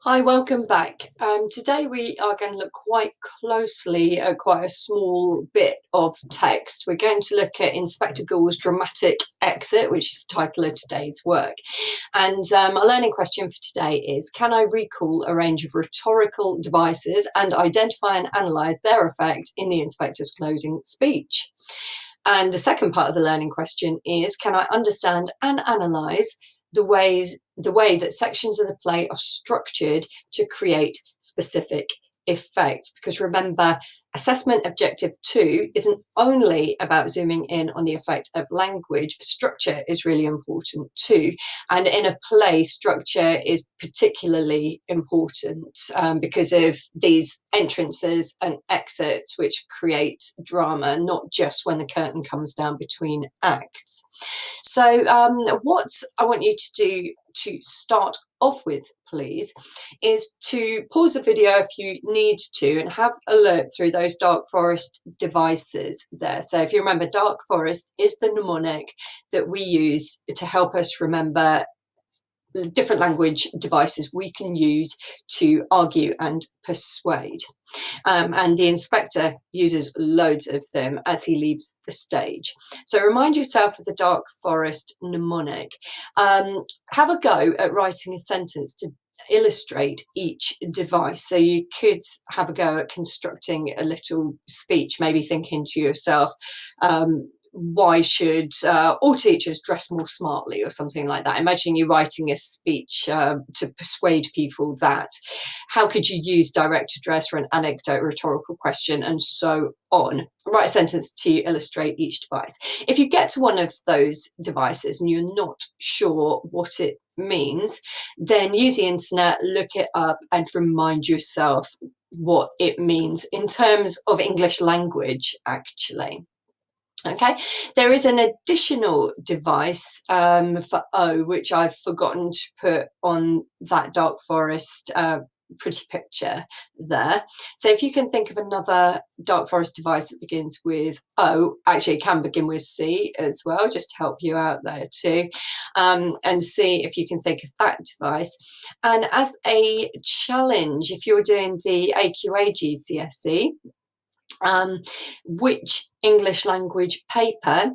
Hi, welcome back. Today we are going to look quite closely at quite a small bit of text. We're going to look at Inspector Goole's dramatic exit, which is the title of today's work. And our learning question for today is, can I recall a range of rhetorical devices and identify and analyse their effect in the inspector's closing speech? And the second part of the learning question is, can I understand and analyse the way that sections of the play are structured to create specific effects? Because remember, assessment objective 2 isn't only about zooming in on the effect of language. Structure is really important too, and in a play, structure is particularly important because of these entrances and exits which create drama, not just when the curtain comes down between acts. So what I want you to do to start off with, please, is to pause the video if you need to and have a look through those dark forest devices there. So if you remember, dark forest is the mnemonic that we use to help us remember different language devices we can use to argue and persuade. And the inspector uses loads of them as he leaves the stage. So remind yourself of the dark forest mnemonic. Have a go at writing a sentence to illustrate each device. So you could have a go at constructing a little speech, maybe thinking to yourself, why should all teachers dress more smartly, or something like that. Imagine you writing a speech to persuade people that. How could you use direct address for an anecdote, rhetorical question, and so on? Write a sentence to illustrate each device. If you get to one of those devices and you're not sure what it means, then use the internet, look it up, and remind yourself what it means in terms of English language, actually. Okay, there is an additional device for O, which I've forgotten to put on that dark forest pretty picture there. So if you can think of another dark forest device that begins with O, actually it can begin with C as well, just to help you out there too, and see if you can think of that device. And as a challenge, if you're doing the AQA GCSE, which English language paper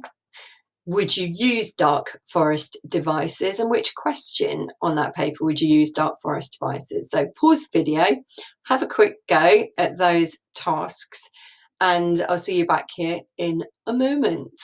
would you use dark forest devices, and which question on that paper would you use dark forest devices? So pause the video, have a quick go at those tasks, and I'll see you back here in a moment.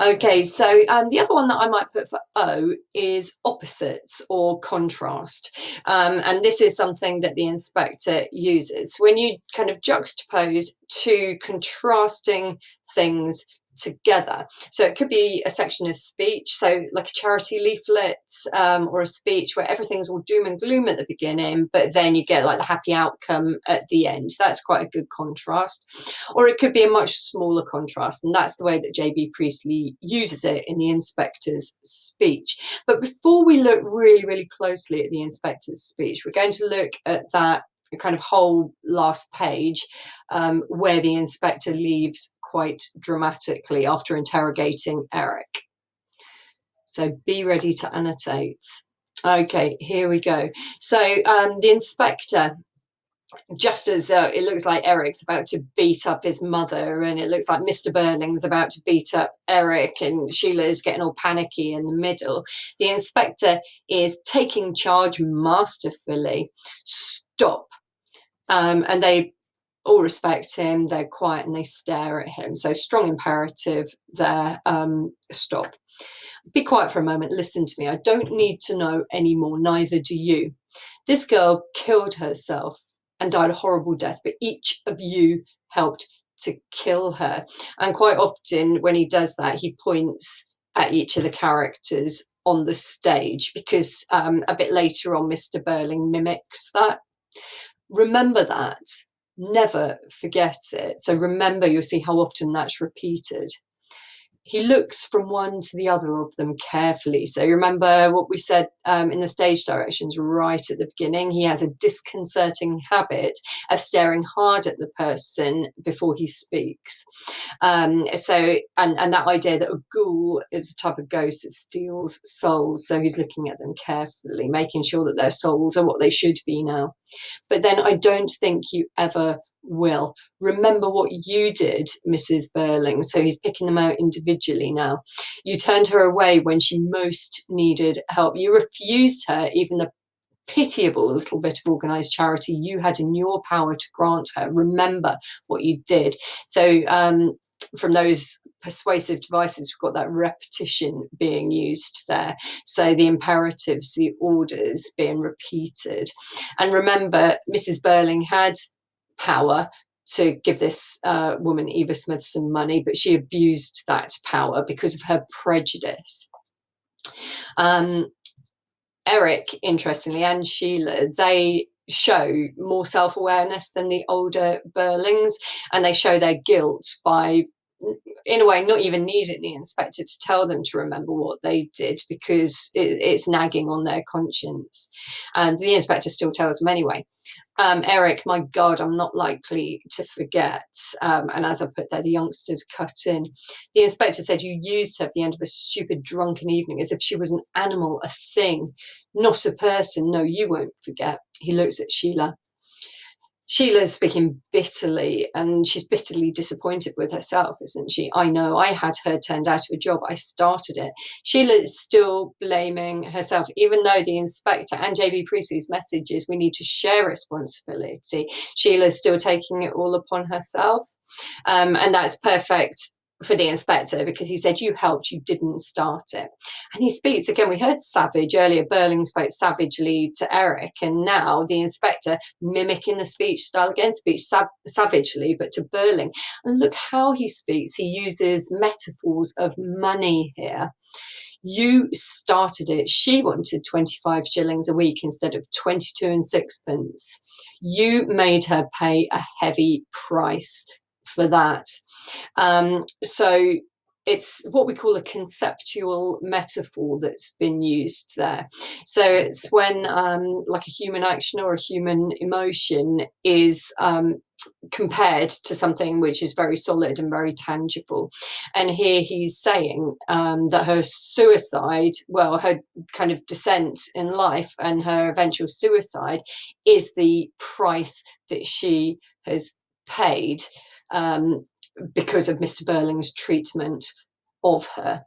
Okay, so the other one that I might put for O is opposites or contrast. And this is something that the inspector uses. When you kind of juxtapose two contrasting things together. So it could be a section of speech, so like a charity leaflet or a speech where everything's all doom and gloom at the beginning, but then you get like the happy outcome at the end. That's quite a good contrast. Or it could be a much smaller contrast, and that's the way that J.B. Priestley uses it in the inspector's speech. But before we look really, really closely at the inspector's speech, we're going to look at that kind of whole last page where the inspector leaves quite dramatically after interrogating Eric. So be ready to annotate. Okay, here we go. So the inspector, just as it looks like Eric's about to beat up his mother, and it looks like Mr. Burning's about to beat up Eric, and Sheila's getting all panicky in the middle, the inspector is taking charge masterfully. Stop. And they all respect him, they're quiet and they stare at him. So strong imperative there, stop. Be quiet for a moment, listen to me. I don't need to know anymore, neither do you. This girl killed herself and died a horrible death, but each of you helped to kill her. And quite often when he does that, he points at each of the characters on the stage, because a bit later on, Mr. Burling mimics that. Remember that. Never forget it. So remember, you'll see how often that's repeated. he looks from one to the other of them carefully. So you remember what we said in the stage directions right at the beginning. He has a disconcerting habit of staring hard at the person before he speaks. And that idea that a ghoul is a type of ghost that steals souls. So he's looking at them carefully, making sure that their souls are what they should be now. But then I don't think you ever will. Remember what you did, Mrs. Burling. So he's picking them out individually now. You turned her away when she most needed help. You refused her even the pitiable little bit of organised charity you had in your power to grant her. Remember what you did. So from those persuasive devices, we've got that repetition being used there. So the imperatives, the orders being repeated. And remember, Mrs. Burling had power to give this woman, Eva Smith, some money, but she abused that power because of her prejudice. Eric, interestingly, and Sheila, they show more self-awareness than the older Burlings, and they show their guilt by, in a way, not even needing the inspector to tell them to remember what they did, because it's nagging on their conscience. And the inspector still tells them anyway. Eric, my God, I'm not likely to forget. And as I put there, the youngsters cut in. The inspector said you used her at the end of a stupid drunken evening as if she was an animal, a thing, not a person. No, you won't forget. He looks at Sheila. Sheila's speaking bitterly, and she's bitterly disappointed with herself, isn't she? I know, I had her turned out of a job. I started it. Sheila is still blaming herself, even though the inspector and JB Priestley's message is we need to share responsibility. Sheila's still taking it all upon herself. And that's perfect for the inspector, because he said, you helped, you didn't start it. And he speaks again. We heard savage earlier. Burling spoke savagely to Eric, and now the inspector mimicking the speech style again, speaks savagely, but to Burling. And look how he speaks. He uses metaphors of money here. You started it. She wanted 25 shillings a week instead of 22 and sixpence. You made her pay a heavy price for that. So it's what we call a conceptual metaphor that's been used there. So it's when like a human action or a human emotion is compared to something which is very solid and very tangible. And here he's saying that her suicide, well, her kind of descent in life and her eventual suicide is the price that she has paid because of Mr. Burling's treatment of her.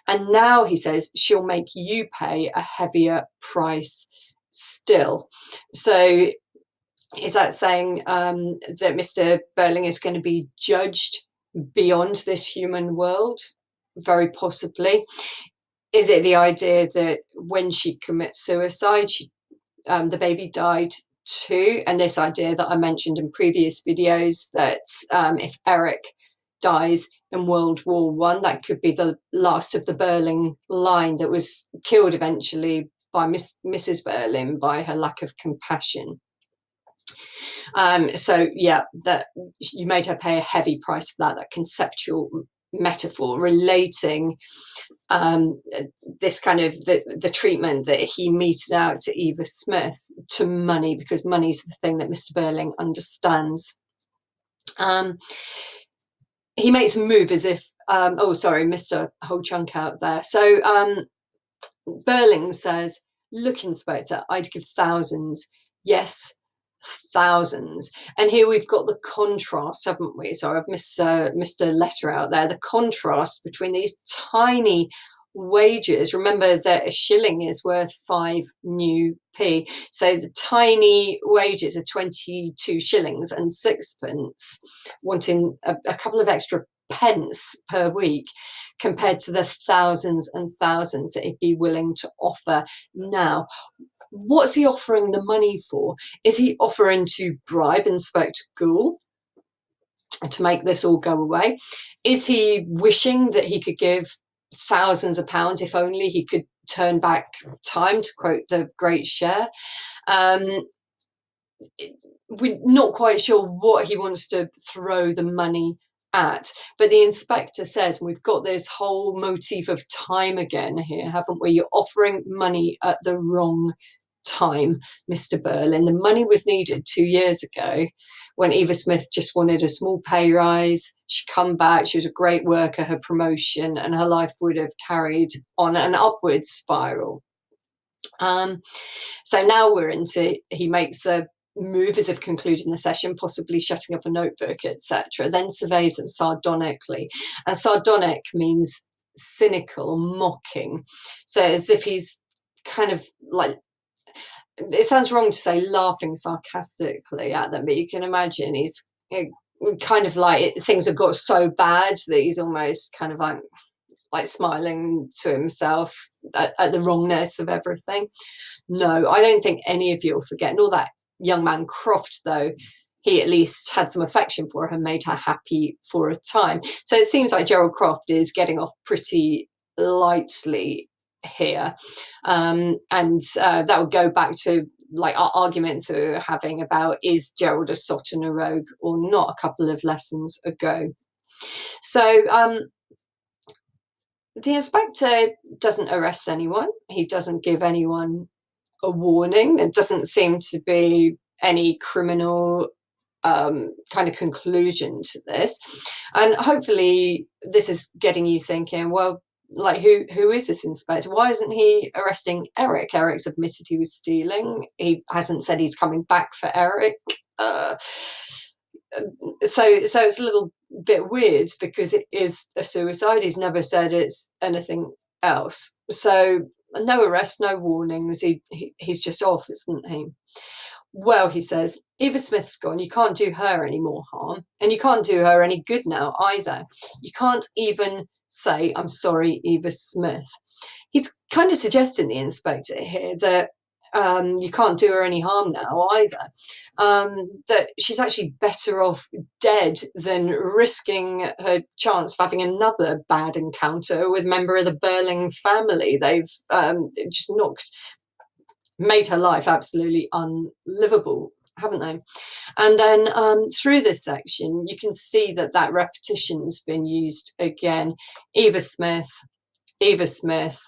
And now he says she'll make you pay a heavier price still. So is that saying that Mr. Burling is going to be judged beyond this human world? Very possibly. Is it the idea that when she commits suicide, the baby died too? And this idea that I mentioned in previous videos, that if Eric dies in World War One, that could be the last of the Burling line that was killed eventually by Mrs. Burling by her lack of compassion. So yeah, that you made her pay a heavy price for that conceptual metaphor relating this kind of the treatment that he meted out to Eva Smith to money, because money's the thing that Mr. Burling understands. He makes a move as if, oh, sorry, missed a whole chunk out there. So Burling says, look, Inspector, I'd give thousands. Yes, thousands. And here we've got the contrast, haven't we? So I've missed a letter out there. The contrast between these tiny wages. Remember that a shilling is worth 5 new p. So the tiny wages are 22 shillings and sixpence, wanting a couple of extra pence per week, compared to the thousands and thousands that he'd be willing to offer now. What's he offering the money for? Is he offering to bribe Inspector Goole to make this all go away? Is he wishing that he could give thousands of pounds if only he could turn back time, to quote the great Cher? We're not quite sure what he wants to throw the money at. But the inspector says, and we've got this whole motif of time again here, haven't we? You're offering money at the wrong time, Mr. Berlin. The money was needed 2 years ago when Eva Smith just wanted a small pay rise. She'd come back, she was a great worker, her promotion, and her life would have carried on an upward spiral. So now we're into, he makes a move as if concluding the session, possibly shutting up a notebook, etc., then surveys them sardonically. And sardonic means cynical, mocking. So as if he's kind of like, it sounds wrong to say laughing sarcastically at them, but you can imagine he's kind of like, things have got so bad that he's almost kind of like smiling to himself at the wrongness of everything. No, I don't think any of you will forget. Nor that young man Croft, though. He at least had some affection for her and made her happy for a time. So it seems like Gerald Croft is getting off pretty lightly here. And that would go back to like our arguments we were having about, is Gerald a sot and a rogue or not, a couple of lessons ago. So the inspector doesn't arrest anyone. He doesn't give anyone a warning. There doesn't seem to be any criminal kind of conclusion to this. And hopefully this is getting you thinking, well, like who is this inspector? Why isn't he arresting Eric? Eric's admitted he was stealing. He hasn't said he's coming back for Eric. So it's a little bit weird because it is a suicide. He's never said it's anything else. So no arrest, no warnings. He's just off, isn't he? Well, he says, Eva Smith's gone. You can't do her any more harm. And you can't do her any good now either. You can't even say, I'm sorry, Eva Smith. He's kind of suggesting, the inspector here, that you can't do her any harm now either. That she's actually better off dead than risking her chance of having another bad encounter with a member of the Burling family. They've just made her life absolutely unlivable, haven't they? And then through this section, you can see that repetition's been used again. Eva Smith, Eva Smith,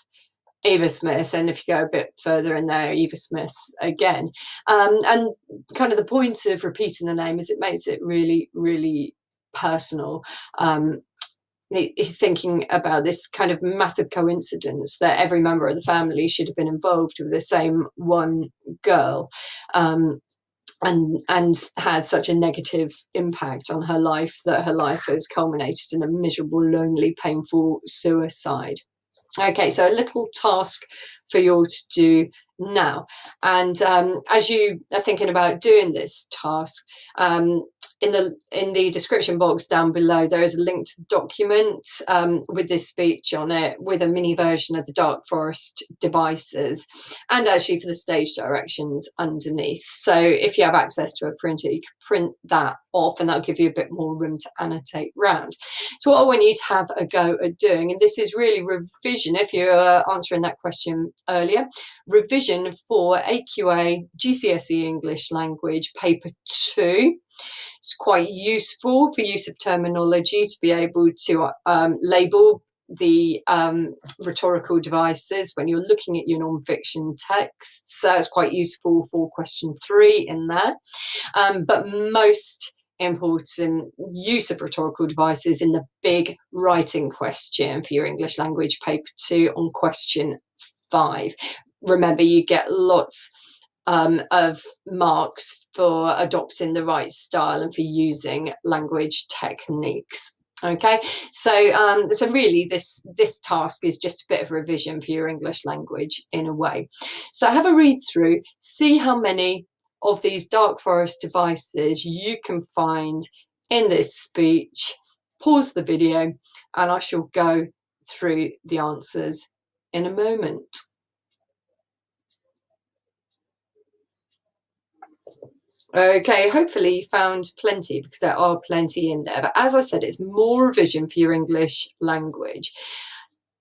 Eva Smith, and if you go a bit further in there, Eva Smith again. And kind of the point of repeating the name is it makes it really, really personal. He's thinking about this kind of massive coincidence that every member of the family should have been involved with the same one girl, and had such a negative impact on her life that her life has culminated in a miserable, lonely, painful suicide. Okay, so a little task for you all to do now. And as you are thinking about doing this task, in the description box down below, there is a link to the document with this speech on it, with a mini version of the Dark Forest devices, and actually for the stage directions underneath. So if you have access to a printer, you can print that off, and that'll give you a bit more room to annotate round. So what I want you to have a go at doing, and this is really revision, if you were answering that question earlier, revision for AQA GCSE English Language Paper 2. It's quite useful for use of terminology to be able to label the rhetorical devices when you're looking at your non-fiction texts. So it's quite useful for question 3 in there. But most important use of rhetorical devices in the big writing question for your English language paper 2 on question 5. Remember, you get lots of marks for adopting the right style and for using language techniques. Okay, so really this task is just a bit of revision for your English language in a way. So have a read through, see how many of these Dark Forest devices you can find in this speech. Pause the video and I shall go through the answers in a moment. Okay, hopefully you found plenty, because there are plenty in there. But as I said, it's more revision for your English language.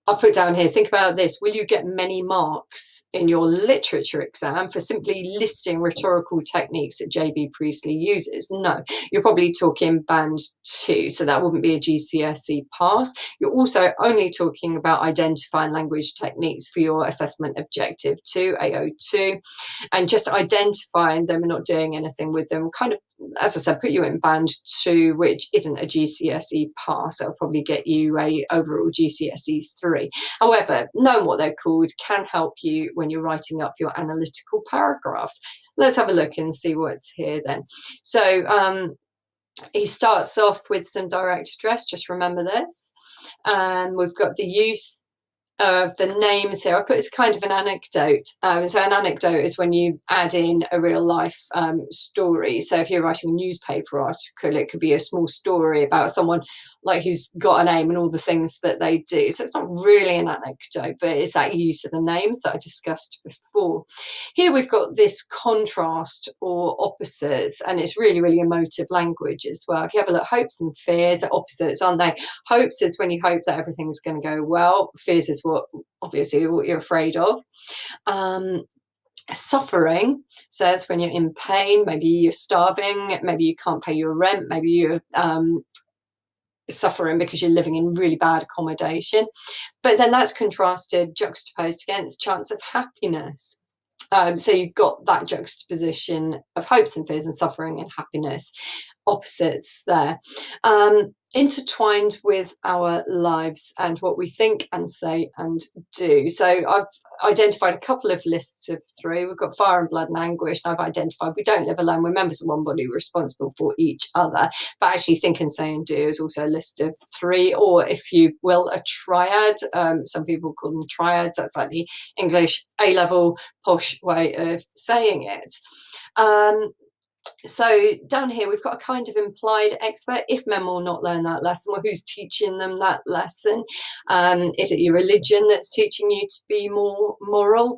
I'll put down here, think about this. Will you get many marks in your literature exam for simply listing rhetorical techniques that J.B. Priestley uses? No, you're probably talking band 2, so that wouldn't be a GCSE pass. You're also only talking about identifying language techniques for your assessment objective 2, AO2, and just identifying them and not doing anything with them kind of, as I said, put you in band 2, which isn't a GCSE pass. It'll probably get you a overall GCSE 3. However, knowing what they're called can help you when you're writing up your analytical paragraphs. Let's have a look and see what's here then. So he starts off with some direct address, just remember this. And we've got the use of the names here. I put it's kind of an anecdote. So an anecdote is when you add in a real life story. So if you're writing a newspaper article, it could be a small story about someone like who's got a name and all the things that they do. So it's not really an anecdote, but it's that use of the names that I discussed before. Here we've got this contrast or opposites, and it's really, really emotive language as well. If you have a look, hopes and fears are opposites, aren't they? Hopes is when you hope that everything's going to go well. Fears is what you're afraid of. Suffering says when you're in pain, maybe you're starving, maybe you can't pay your rent, maybe you're suffering because you're living in really bad accommodation. But then that's contrasted, juxtaposed against chance of happiness. So you've got that juxtaposition of hopes and fears and suffering and happiness, opposites there, intertwined with our lives and what we think and say and do. So I've identified a couple of lists of 3. We've got fire and blood and anguish, and I've identified we don't live alone, we're members of one body, we're responsible for each other. But actually think and say and do is also a list of 3, or if you will, a triad. Some people call them triads. That's like the English A-level posh way of saying it. So down here we've got a kind of implied expert. If men will not learn that lesson, well, who's teaching them that lesson? Is it your religion that's teaching you to be more moral?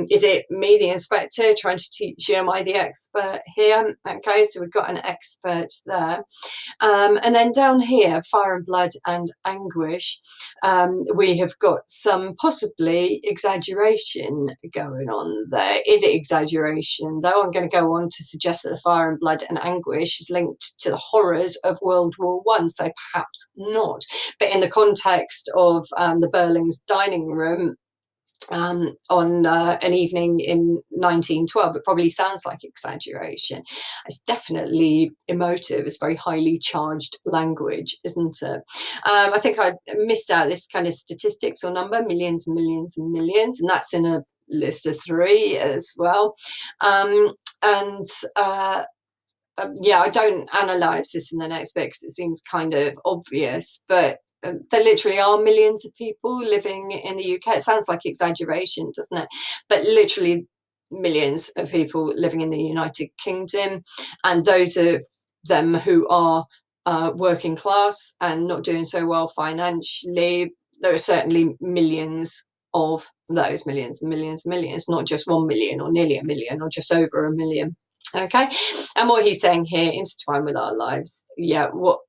Is it me, the inspector, trying to teach you? Am I the expert here? Okay, so we've got an expert there. And then down here, fire and blood and anguish, we have got some possibly exaggeration going on there. Is it exaggeration? Though I'm going to go on to suggest that the fire and blood and anguish is linked to the horrors of World War I, so perhaps not. But in the context of the Berling's dining room, on an evening in 1912, it probably sounds like exaggeration. It's definitely emotive. It's very highly charged language, isn't it? I think I missed out this kind of statistics or number, millions and millions and millions, and that's in a list of 3 as well. Yeah, I don't analyse this in the next bit because it seems kind of obvious, but there literally are millions of people living in the UK. It sounds like exaggeration, doesn't it? But literally millions of people living in the United Kingdom, and those of them who are working class and not doing so well financially, there are certainly millions of those, millions and millions and millions, not just 1 million or nearly a million or just over a million. Okay, and what he's saying here, intertwined with our lives, yeah, what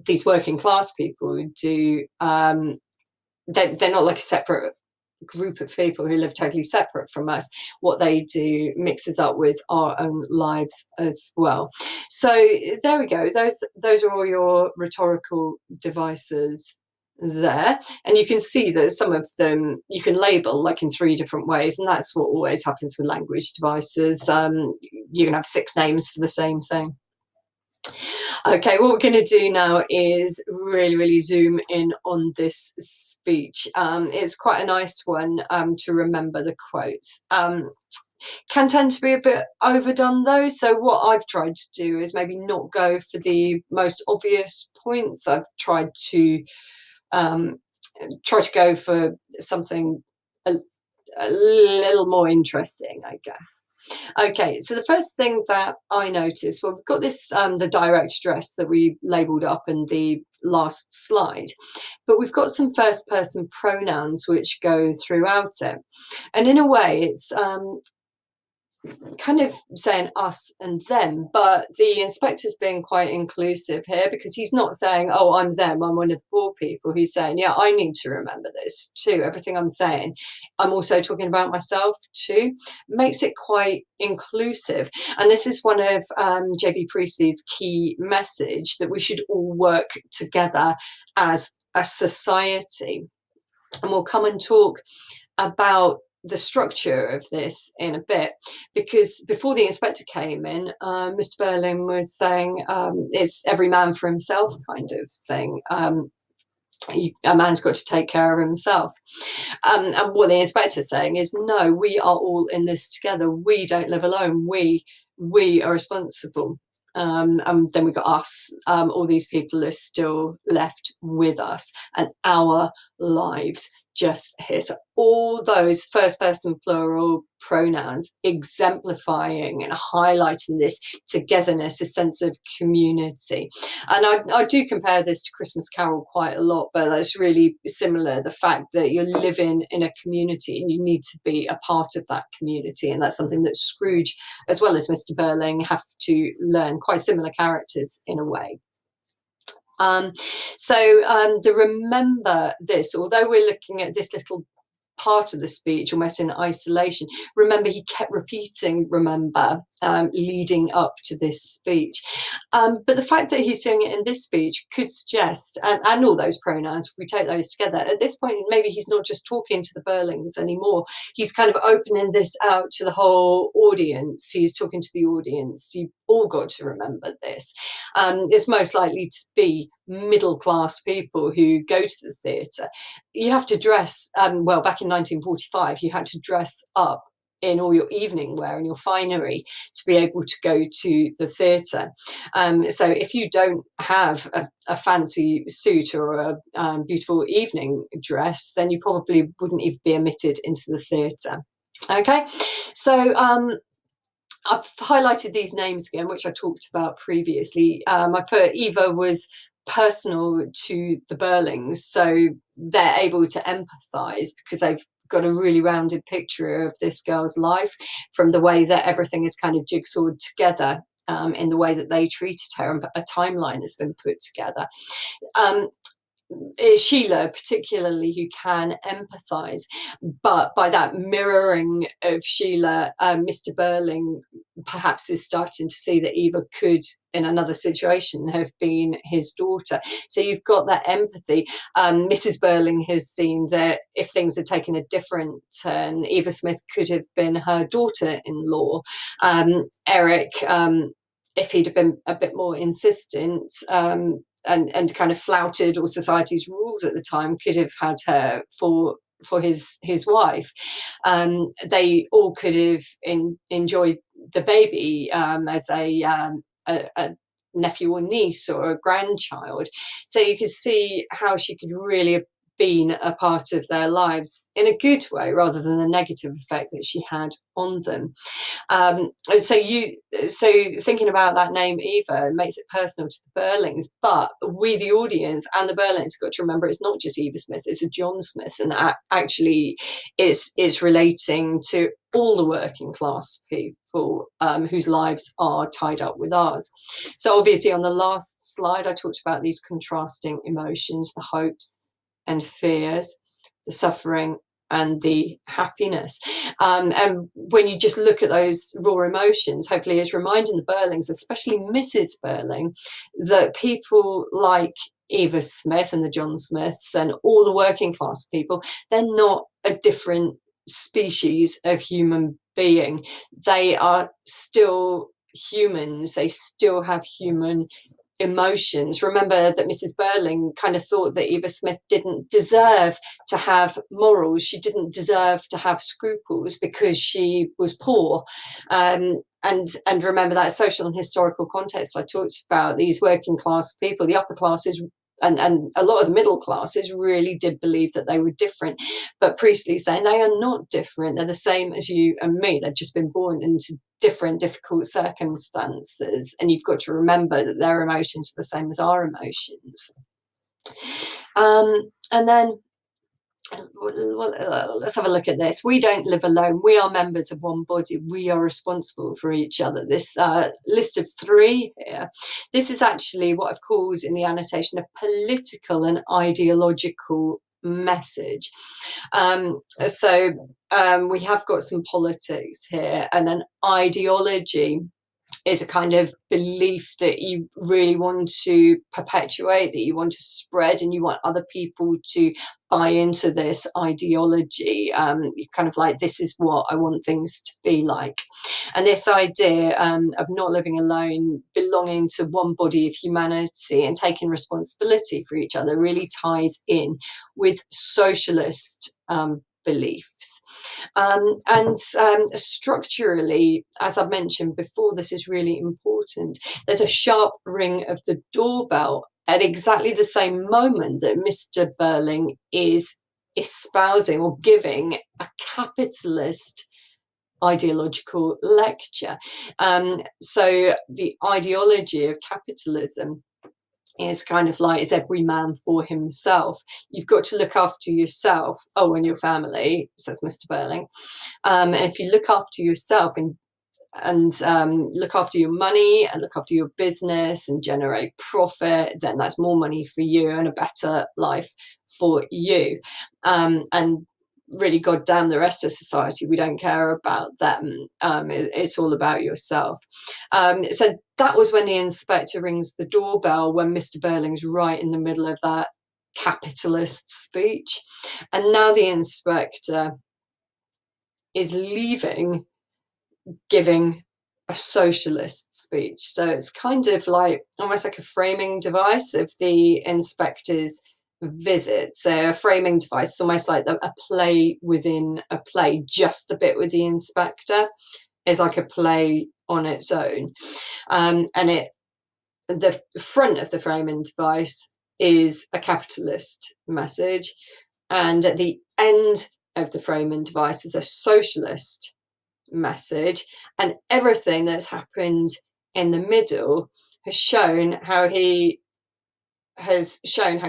these working class people do, they're not like a separate group of people who live totally separate from us. What they do mixes up with our own lives as well. So there we go. Those are all your rhetorical devices there, and you can see that some of them you can label like in 3 different ways, and that's what always happens with language devices. You can have 6 names for the same thing. Okay, what we're going to do now is really, really zoom in on this speech. It's quite a nice one to remember the quotes. Can tend to be a bit overdone though, so what I've tried to do is maybe not go for the most obvious points. I've tried to go for something a little more interesting, I guess. Okay, so the first thing that I noticed, well, we've got this, the direct address that we labelled up in the last slide, but we've got some first person pronouns which go throughout it. And in a way, it's kind of saying us and them, but the inspector's being quite inclusive here, because he's not saying, oh, I'm them, I'm one of the poor people. He's saying, yeah, I need to remember this too. Everything I'm saying, I'm also talking about myself too. Makes it quite inclusive. And this is one of J.B. Priestley's key message, that we should all work together as a society. And we'll come and talk about the structure of this in a bit, because before the inspector came in, Mr. Berlin was saying it's every man for himself kind of thing. A man's got to take care of himself. And what the inspector's saying is, no, we are all in this together. We don't live alone. We are responsible. And then we got us. All these people are still left with us, and our lives just here. So all those first person plural pronouns exemplifying and highlighting this togetherness, a sense of community. And I do compare this to Christmas Carol quite a lot, but that's really similar. The fact that you're living in a community and you need to be a part of that community. And that's something that Scrooge, as well as Mr. Burling, have to learn. Quite similar characters in a way. The remember this, although we're looking at this little part of the speech almost in isolation, remember, he kept repeating remember, leading up to this speech. But the fact that he's doing it in this speech could suggest, and all those pronouns, if we take those together, at this point, maybe he's not just talking to the Burlings anymore. He's kind of opening this out to the whole audience. He's talking to the audience. You've all got to remember this. It's most likely to be middle class people who go to the theatre. You have to dress, well, back in 1945, you had to dress up in all your evening wear and your finery to be able to go to the theatre. So if you don't have a fancy suit or a beautiful evening dress, then you probably wouldn't even be admitted into the theatre. Okay, so I've highlighted these names again, which I talked about previously. I put Eva was personal to the Burlings, so they're able to empathise because they've got a really rounded picture of this girl's life from the way that everything is kind of jigsawed together, in the way that they treated her, and a timeline has been put together. Sheila, particularly, who can empathise, but by that mirroring of Sheila, Mr. Burling perhaps is starting to see that Eva could, in another situation, have been his daughter. So you've got that empathy. Mrs. Burling has seen that if things had taken a different turn, Eva Smith could have been her daughter-in-law. Eric, if he'd have been a bit more insistent, and kind of flouted all society's rules at the time, could have had her for his wife. They all could have enjoyed the baby as a nephew or niece or a grandchild. So you could see how she could really have been a part of their lives in a good way, rather than the negative effect that she had on them. So thinking about that name Eva makes it personal to the Burlings, but we, the audience, and the Burlings, got to remember it's not just Eva Smith, it's a John Smith, and actually it's relating to all the working class people whose lives are tied up with ours. So obviously on the last slide I talked about these contrasting emotions, the hopes and fears, the suffering and the happiness. And when you just look at those raw emotions, hopefully it's reminding the Burlings, especially Mrs. Burling, that people like Eva Smith and the John Smiths and all the working class people, they're not a different species of human being. They are still humans. They still have human emotions. Remember that Mrs. Burling kind of thought that Eva Smith didn't deserve to have morals. She didn't deserve to have scruples because she was poor. And remember that social and historical context I talked about, these working class people, the upper classes, and a lot of the middle classes really did believe that they were different. But Priestley's saying they are not different. They're the same as you and me. They've just been born into different difficult circumstances, and you've got to remember that their emotions are the same as our emotions. And then let's have a look at this. We don't live alone. We are members of one body. We are responsible for each other. This list of three here, this is actually what I've called in the annotation a political and ideological message. We have got some politics here and an ideology is a kind of belief that you really want to perpetuate, that you want to spread, and you want other people to buy into this ideology. You kind of like, this is what I want things to be like. And this idea of not living alone, belonging to one body of humanity and taking responsibility for each other really ties in with socialist beliefs. Structurally, as I've mentioned before, this is really important. There's a sharp ring of the doorbell at exactly the same moment that Mr. Burling is espousing or giving a capitalist ideological lecture. So the ideology of capitalism is kind of like, is every man for himself. You've got to look after yourself, and your family, says Mr. Burling. And if you look after yourself and look after your money and look after your business and generate profit, then that's more money for you and a better life for you. And really, god damn the rest of society, we don't care about them. It's all about yourself. So that was when the inspector rings the doorbell, when Mr. Burling's right in the middle of that capitalist speech. And now the inspector is leaving, giving a socialist speech. So it's kind of like almost like a framing device of the inspector's visit. So a framing device is almost like a play within a play. Just the bit with the inspector is like a play on its own. And the front of the framing device is a capitalist message. And at the end of the framing device is a socialist message, and everything that's happened in the middle has shown how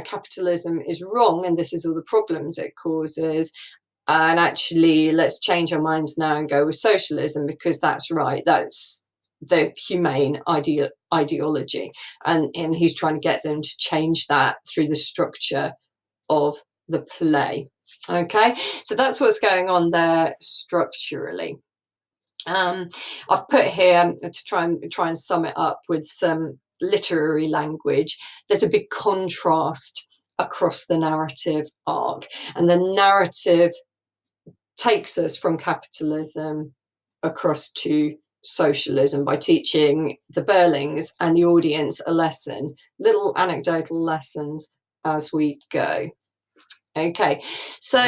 capitalism is wrong, and this is all the problems it causes, and actually let's change our minds now and go with socialism because that's right, that's the humane ideology, and he's trying to get them to change that through the structure of the play. Okay, so that's what's going on there structurally. I've put here to try and sum it up with some literary language. There's a big contrast across the narrative arc, and the narrative takes us from capitalism across to socialism by teaching the Burlings and the audience a lesson, little anecdotal lessons as we go. Okay, so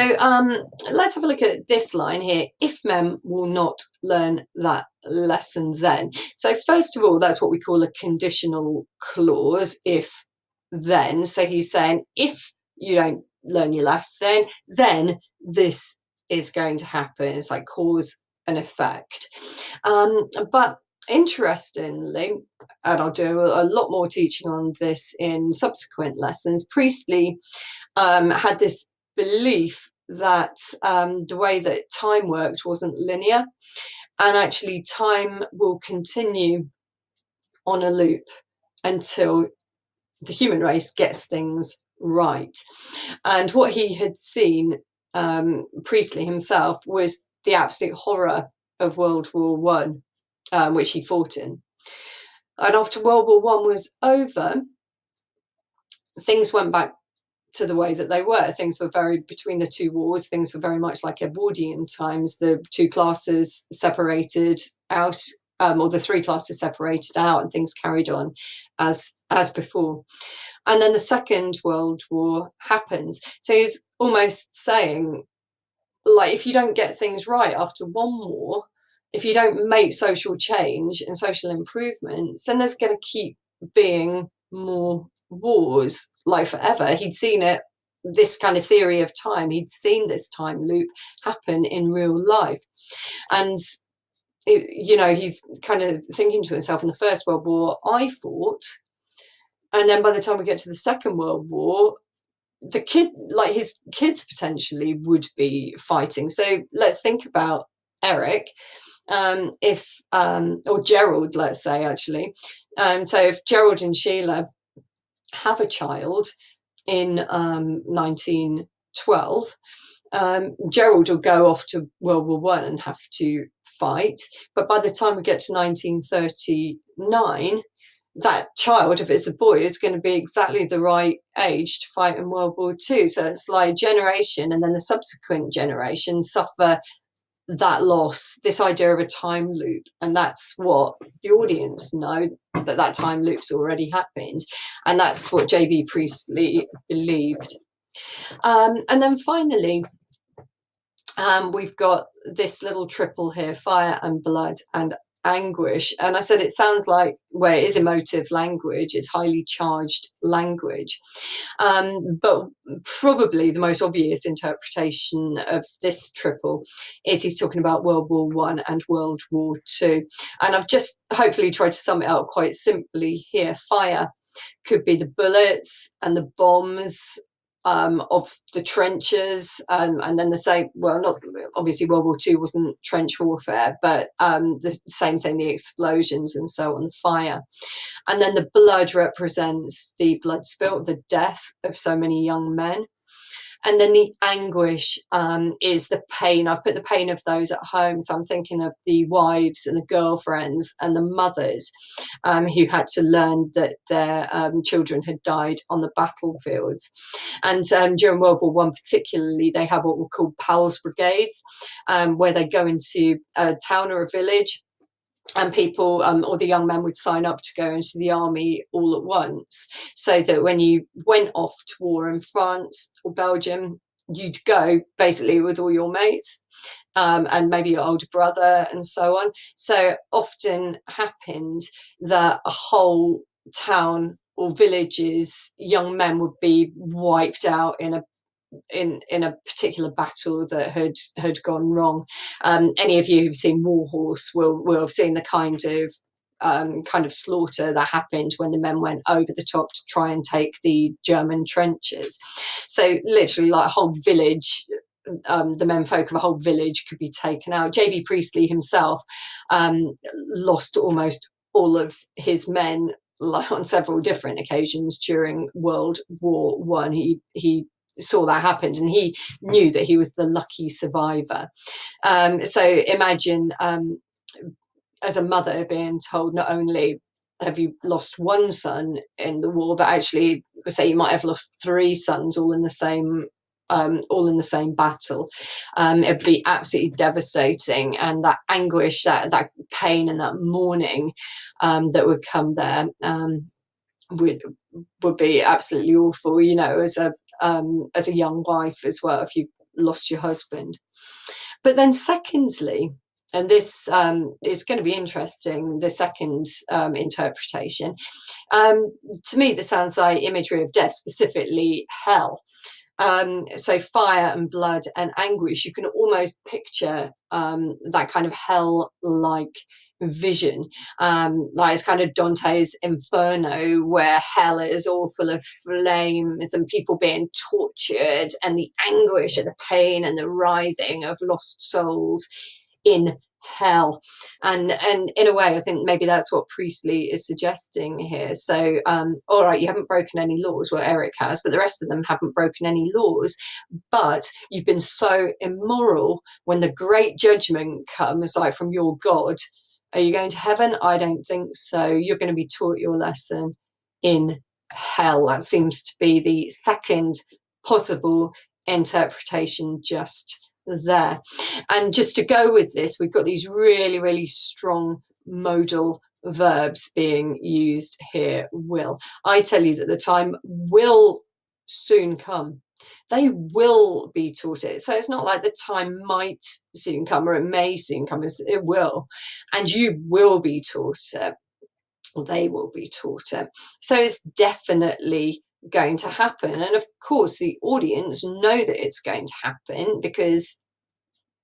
let's have a look at this line here. If men will not learn that lesson then. So first of all, that's what we call a conditional clause, if then. So he's saying, if you don't learn your lesson, then this is going to happen. It's like cause and effect. But interestingly, and I'll do a lot more teaching on this in subsequent lessons, Priestley had this belief that the way that time worked wasn't linear, and actually time will continue on a loop until the human race gets things right. And what he had seen, Priestley himself, was the absolute horror of World War One, which he fought in. And after World War One was over, things went back to the way that they were. Things were between the two wars, things were very much like Edwardian times. The two classes separated out, or the three classes separated out, and things carried on as before. And then the Second World War happens. So he's almost saying, like, if you don't get things right after one war, if you don't make social change and social improvements, then there's going to keep being more wars, like forever. He'd seen it, this kind of theory of time, he'd seen this time loop happen in real life. And he's kind of thinking to himself, in the First World War I fought, and then by the time we get to the Second World War, the kid, like his kids potentially would be fighting. So let's think about Eric, if or Gerald, let's say actually. So if Gerald and Sheila have a child in 1912, Gerald will go off to World War One and have to fight. But by the time we get to 1939, that child, if it's a boy, is going to be exactly the right age to fight in World War Two. So it's like a generation, and then the subsequent generations suffer that loss, this idea of a time loop. And that's what the audience know, that that time loop's already happened. And that's what J.B. Priestley believed. And then finally, we've got this little triple here: fire and blood and anguish. And I said it sounds like, well, it is emotive language, it's highly charged language. But probably the most obvious interpretation of this triple is he's talking about World War One and World War Two. And I've just hopefully tried to sum it up quite simply here. Fire could be the bullets and the bombs of the trenches, and then the same, well, not obviously World War II wasn't trench warfare, but the same thing, the explosions and so on, the fire. And then the blood represents the blood spilt, the death of so many young men. And then the anguish is the pain. I've put the pain of those at home. So I'm thinking of the wives and the girlfriends and the mothers who had to learn that their children had died on the battlefields. And during World War One particularly, they have what were called PALS brigades, where they go into a town or a village, and people or the young men would sign up to go into the army all at once, so that when you went off to war in France or Belgium, you'd go basically with all your mates, and maybe your older brother and so on. So often happened that a whole town or village's young men would be wiped out in a particular battle that had gone wrong. Any of you who've seen War Horse will have seen the kind of slaughter that happened when the men went over the top to try and take the German trenches. So literally, like a whole village, the menfolk of a whole village could be taken out. J.B. Priestley himself lost almost all of his men, like, on several different occasions during World War One. He saw that happened, and he knew that he was the lucky survivor. So imagine, as a mother, being told not only have you lost one son in the war, but actually, say you might have lost three sons all in the same battle. It'd be absolutely devastating, and that anguish, that pain, and that mourning that would come there would be absolutely awful, as a young wife as well, if you lost your husband. But then secondly, and this is going to be interesting, the second interpretation, to me this sounds like imagery of death, specifically hell. So fire and blood and anguish, you can almost picture that kind of hell-like vision, like it's kind of Dante's Inferno, where hell is all full of flames and people being tortured, and the anguish and the pain and the writhing of lost souls in hell. And in a way, I think maybe that's what Priestley is suggesting here. So all right, you haven't broken any laws. Well, Eric has, but the rest of them haven't broken any laws. But you've been so immoral, when the great judgment comes, like from your God, are you going to heaven? I don't think so. You're going to be taught your lesson in hell. That seems to be the second possible interpretation just there. And just to go with this, we've got these really, really strong modal verbs being used here. Will. I tell you that the time will soon come. They will be taught it. So it's not like the time might soon come, or it may soon come. It will. And you will be taught it, or they will be taught it. So it's definitely going to happen. And of course, the audience know that it's going to happen, because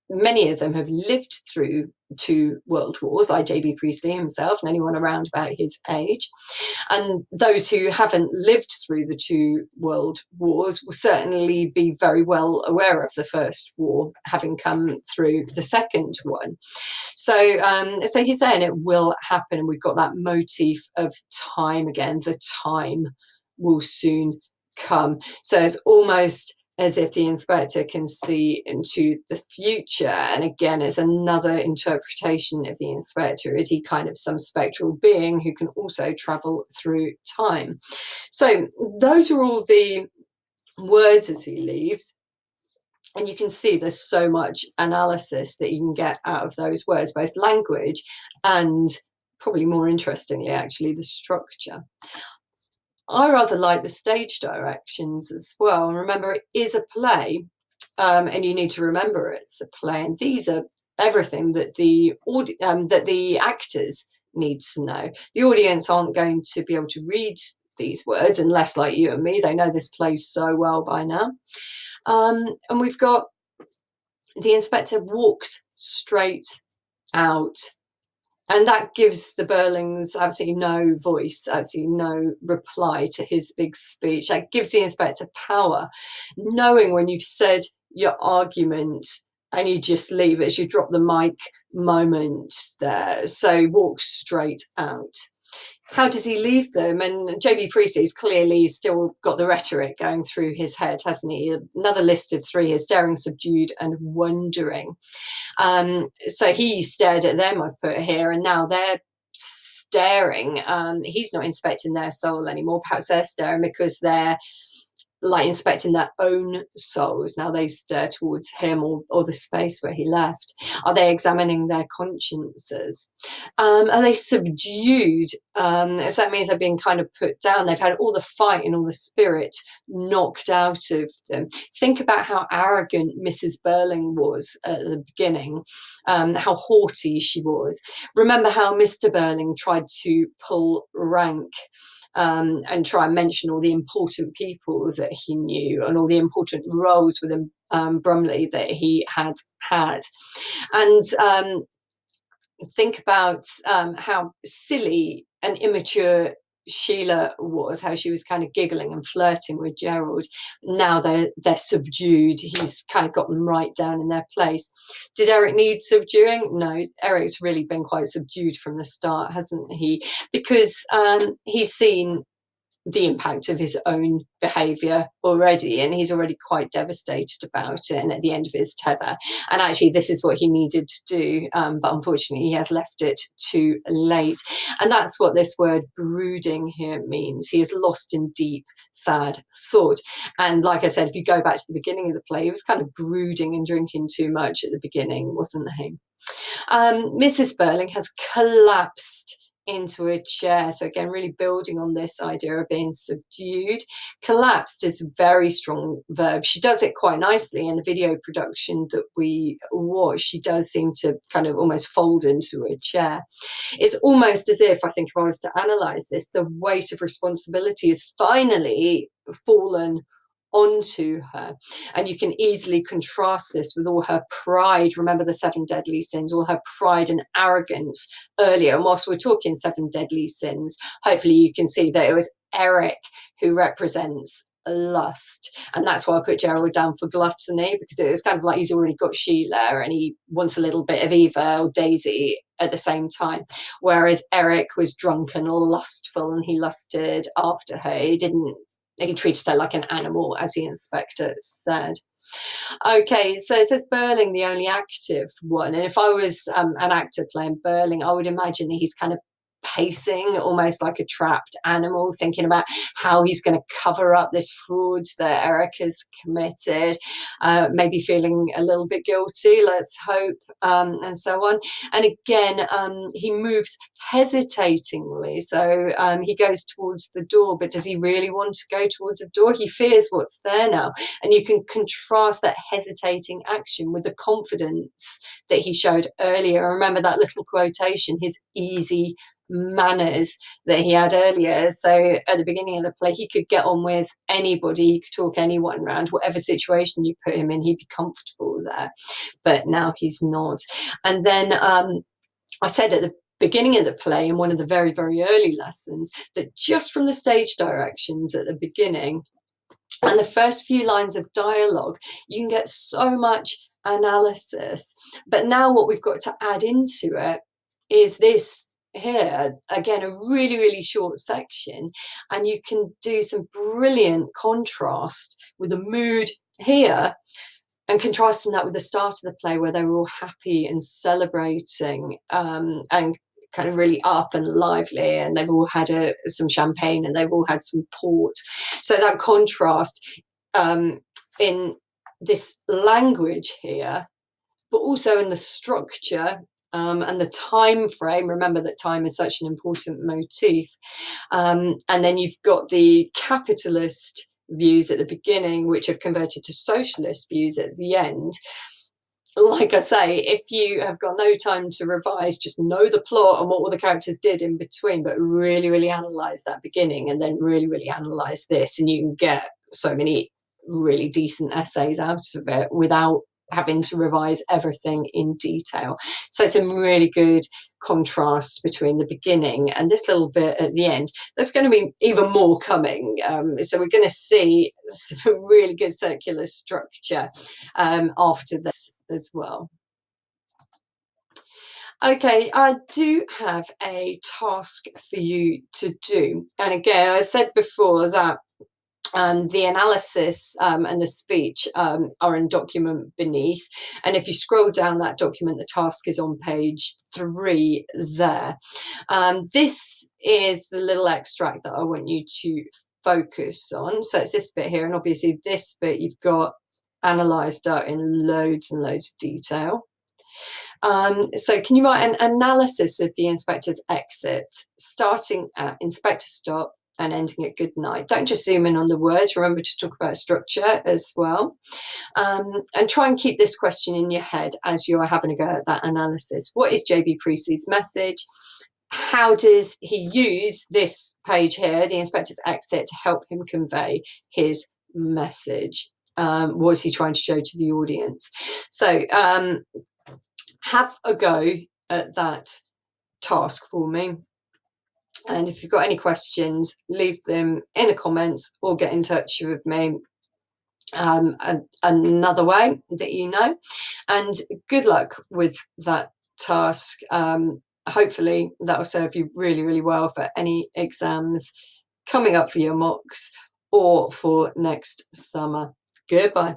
many of them have lived through two world wars, like J.B. Priestley himself and anyone around about his age. And those who haven't lived through the two world wars will certainly be very well aware of the First War, having come through the second one. So he's saying it will happen, and we've got that motif of time again. The time will soon come. So it's almost as if the inspector can see into the future. And again, it's another interpretation of the inspector. Is he kind of some spectral being who can also travel through time? So those are all the words as he leaves. And you can see there's so much analysis that you can get out of those words, both language and, probably more interestingly, actually, the structure. I rather like the stage directions as well. Remember, it is a play, and you need to remember it's a play. And these are everything that the actors need to know. The audience aren't going to be able to read these words unless, like you and me, they know this play so well by now. And we've got the inspector walks straight out. And that gives the Burlings absolutely no voice, absolutely no reply to his big speech. That gives the inspector power, knowing when you've said your argument and you just leave it, as you drop the mic moment there. So walk straight out. How does he leave them? And J.B. Priestley's clearly still got the rhetoric going through his head, hasn't he? Another list of three is staring, subdued, and wondering. So he stared at them, I've put here, and now they're staring. He's not inspecting their soul anymore. Perhaps they're staring because they're like inspecting their own souls. Now they stare towards him or the space where he left. Are they examining their consciences? Are they subdued? So that means they've been kind of put down. They've had all the fight and all the spirit knocked out of them. Think about how arrogant Mrs. Burling was at the beginning, how haughty she was. Remember how Mr. Burling tried to pull rank and try and mention all the important people that he knew and all the important roles within Brumley that he had had. And think about how silly and immature Sheila was, how she was kind of giggling and flirting with Gerald. Now they're subdued. He's kind of got them right down in their place. Did Eric need subduing? No, Eric's really been quite subdued from the start, hasn't he? Because he's seen the impact of his own behaviour already, and he's already quite devastated about it and at the end of his tether. And actually this is what he needed to do, but unfortunately he has left it too late. And that's what this word brooding here means. He is lost in deep sad thought. And like I said, if you go back to the beginning of the play, he was kind of brooding and drinking too much at the beginning, wasn't he? Mrs. Burling has collapsed into a chair. So again, really building on this idea of being subdued. Collapsed is a very strong verb. She does it quite nicely in the video production that we watch. She does seem to kind of almost fold into a chair. It's almost as if, I think if I was to analyse this, the weight of responsibility has finally fallen onto her. And you can easily contrast this with all her pride. Remember the seven deadly sins, all her pride and arrogance earlier. And whilst we're talking seven deadly sins, hopefully you can see that it was Eric who represents lust. And that's why I put Gerald down for gluttony, because it was kind of like he's already got Sheila and he wants a little bit of Eva or Daisy at the same time. Whereas Eric was drunk and lustful and he lusted after her. He treated her like an animal, as the inspector said. Okay, so it says Burling, the only active one. And if I was an actor playing Burling, I would imagine that he's kind of pacing almost like a trapped animal, thinking about how he's going to cover up this fraud that Eric has committed, maybe feeling a little bit guilty, let's hope, and so on. And again, he moves hesitatingly. So he goes towards the door, but does he really want to go towards the door? He fears what's there now. And you can contrast that hesitating action with the confidence that he showed earlier. Remember that little quotation, his easy manners that he had earlier. So at the beginning of the play, he could get on with anybody, he could talk anyone around, whatever situation you put him in, he'd be comfortable there. But now he's not. And then I said at the beginning of the play, in one of the very, very early lessons, that just from the stage directions at the beginning and the first few lines of dialogue, you can get so much analysis. But now what we've got to add into it is this here, again, a really, really short section, and you can do some brilliant contrast with the mood here and contrasting that with the start of the play where they were all happy and celebrating, and kind of really up and lively, and they've all had some champagne and they've all had some port. So that contrast in this language here, but also in the structure and the time frame. Remember that time is such an important motif. And then you've got the capitalist views at the beginning, which have converted to socialist views at the end. Like I say, if you have got no time to revise, just know the plot and what all the characters did in between, but really, really analyse that beginning and then really, really analyse this, and you can get so many really decent essays out of it without having to revise everything in detail. So some really good contrast between the beginning and this little bit at the end. There's going to be even more coming. So we're going to see some really good circular structure after this as well. Okay, I do have a task for you to do. And again, I said before that the analysis and the speech are in document beneath. And if you scroll down that document, the task is on page 3 there. This is the little extract that I want you to focus on. So it's this bit here, and obviously this bit you've got analysed out in loads and loads of detail. So can you write an analysis of the inspector's exit, starting at inspector stop and ending at good night? Don't just zoom in on the words. Remember to talk about structure as well. And try and keep this question in your head as you're having a go at that analysis. What is JB Priestley's message? How does he use this page here, the inspector's exit, to help him convey his message? What is he trying to show to the audience? So have a go at that task for me. And if you've got any questions, leave them in the comments or get in touch with me another way that you know. And good luck with that task. Hopefully that will serve you really, really well for any exams coming up for your mocks or for next summer. Goodbye.